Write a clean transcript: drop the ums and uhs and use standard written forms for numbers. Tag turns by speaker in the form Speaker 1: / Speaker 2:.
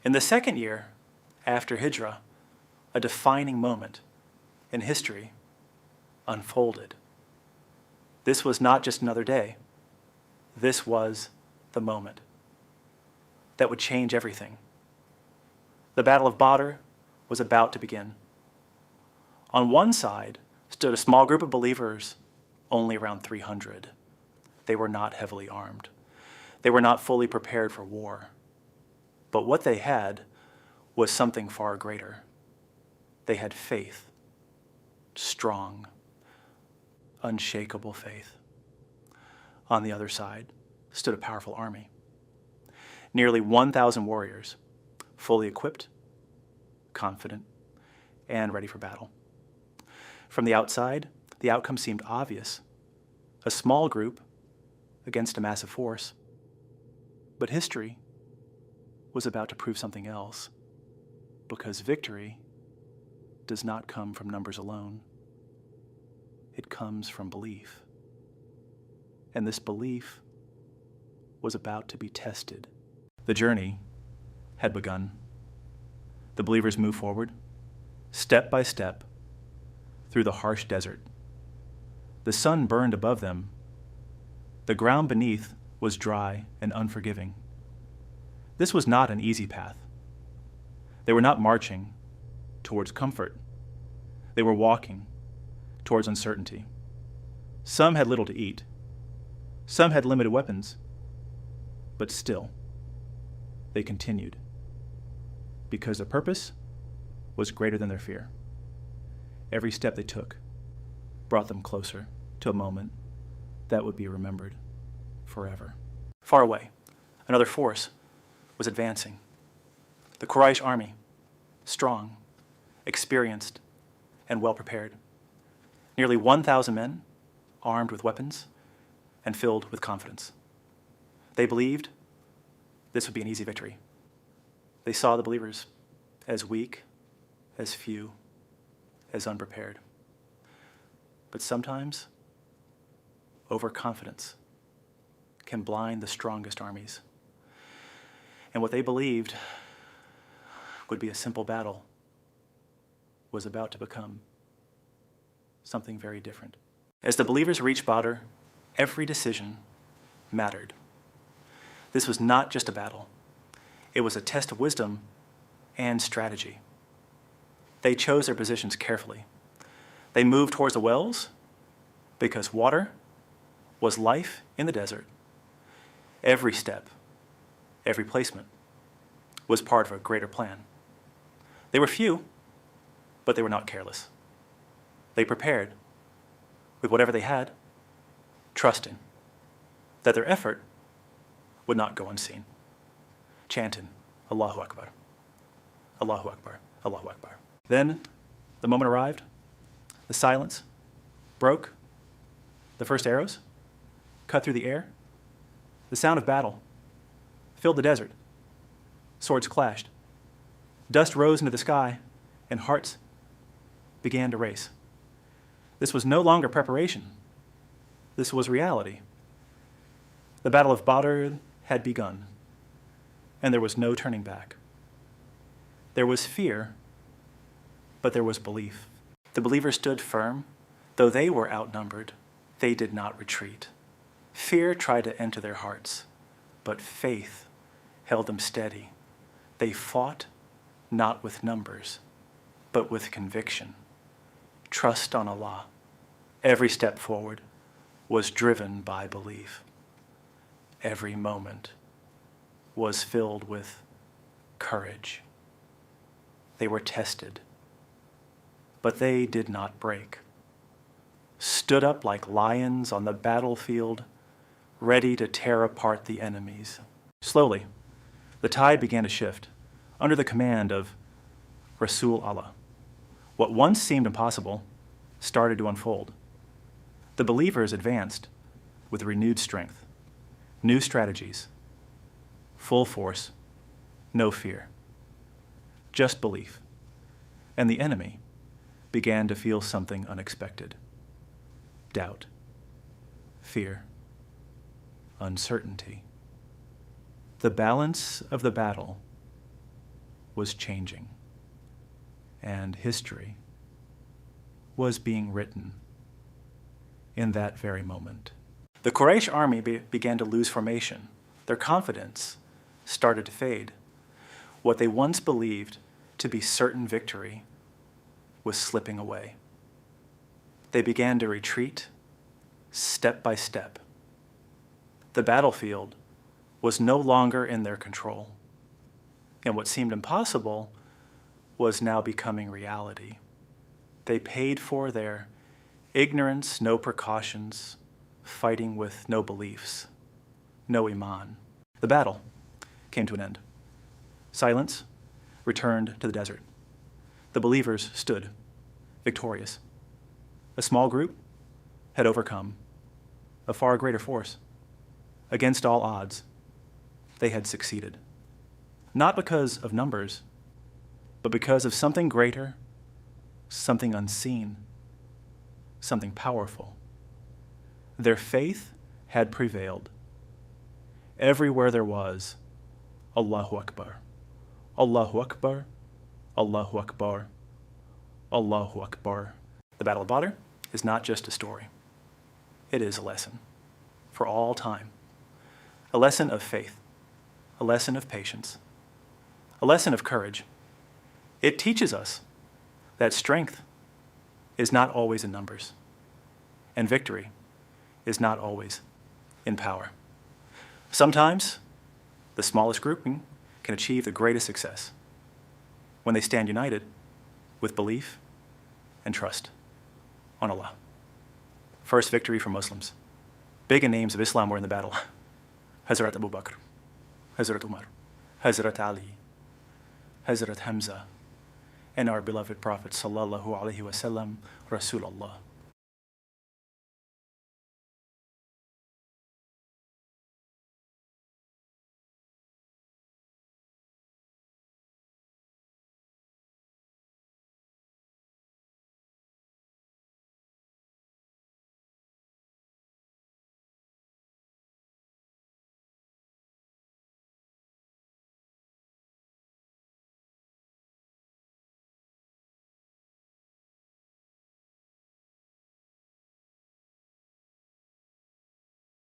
Speaker 1: In the second year after Hijrah, a defining moment in history unfolded. This was not just another day. This was the moment that would change everything. The Battle of Badr was about to begin. On one side stood a small group of believers, only around 300. They were not heavily armed. They were not fully prepared for war. But what they had was something far greater. They had faith, strong, unshakable faith. On the other side stood a powerful army. Nearly 1,000 warriors, fully equipped, confident, and ready for battle. From the outside, the outcome seemed obvious. A small group against a massive force. But history was about to prove something else, because victory does not come from numbers alone. It comes from belief. And this belief was about to be tested. The journey had begun. The believers moved forward, step by step, through the harsh desert. The sun burned above them. The ground beneath was dry and unforgiving. This was not an easy path. They were not marching towards comfort. They were walking towards uncertainty. Some had little to eat. Some had limited weapons. But still, they continued, because their purpose was greater than their fear. Every step they took brought them closer to a moment that would be remembered forever. Far away, another force was advancing. The Quraysh army, strong, experienced, and well prepared. Nearly 1,000 men, armed with weapons and filled with confidence. They believed this would be an easy victory. They saw the believers as weak, as few, as unprepared. But sometimes, overconfidence can blind the strongest armies. And what they believed would be a simple battle was about to become something very different. As the believers reached Badr, every decision mattered. This was not just a battle. It was a test of wisdom and strategy. They chose their positions carefully. They moved towards the wells because water was life in the desert. Every step, every placement was part of a greater plan. They were few, but they were not careless. They prepared with whatever they had, trusting that their effort would not go unseen, chanting, Allahu Akbar, Allahu Akbar, Allahu Akbar. Then the moment arrived, the silence broke, the first arrows cut through the air, the sound of battle filled the desert, swords clashed, dust rose into the sky, and hearts began to race. This was no longer preparation. This was reality. The Battle of Badr had begun, and there was no turning back. There was fear, but there was belief. The believers stood firm. Though they were outnumbered, they did not retreat. Fear tried to enter their hearts, but faith held them steady. They fought not with numbers, but with conviction. Trust on Allah. Every step forward was driven by belief. Every moment was filled with courage. They were tested, but they did not break. Stood up like lions on the battlefield, ready to tear apart the enemies. Slowly, the tide began to shift under the command of Rasul Allah. What once seemed impossible started to unfold. The believers advanced with renewed strength, new strategies, full force, no fear, just belief. And the enemy began to feel something unexpected. Doubt, fear, uncertainty. The balance of the battle was changing, and history was being written in that very moment. The Quraysh army began to lose formation. Their confidence started to fade. What they once believed to be certain victory was slipping away. They began to retreat step by step. The battlefield was no longer in their control, and what seemed impossible was now becoming reality. They paid for their ignorance, no precautions, fighting with no beliefs, no Imaan. The battle came to an end. Silence returned to the desert. The believers stood victorious. A small group had overcome a far greater force. Against all odds, they had succeeded. Not because of numbers, but because of something greater, something unseen, something powerful. Their faith had prevailed. Everywhere there was, Allahu Akbar, Allahu Akbar, Allahu Akbar, Allahu Akbar. The Battle of Badr is not just a story. It is a lesson for all time. A lesson of faith, a lesson of patience, a lesson of courage. It teaches us that strength is not always in numbers, and victory is not always in power. Sometimes the smallest grouping can achieve the greatest success when they stand united with belief and trust on Allah. First victory for Muslims. Big names of Islam were in the battle. Hazrat Abu Bakr, Hazrat Umar, Hazrat Ali, Hazrat Hamza, and our beloved Prophet sallallahu alaihi wasallam, Rasulullah.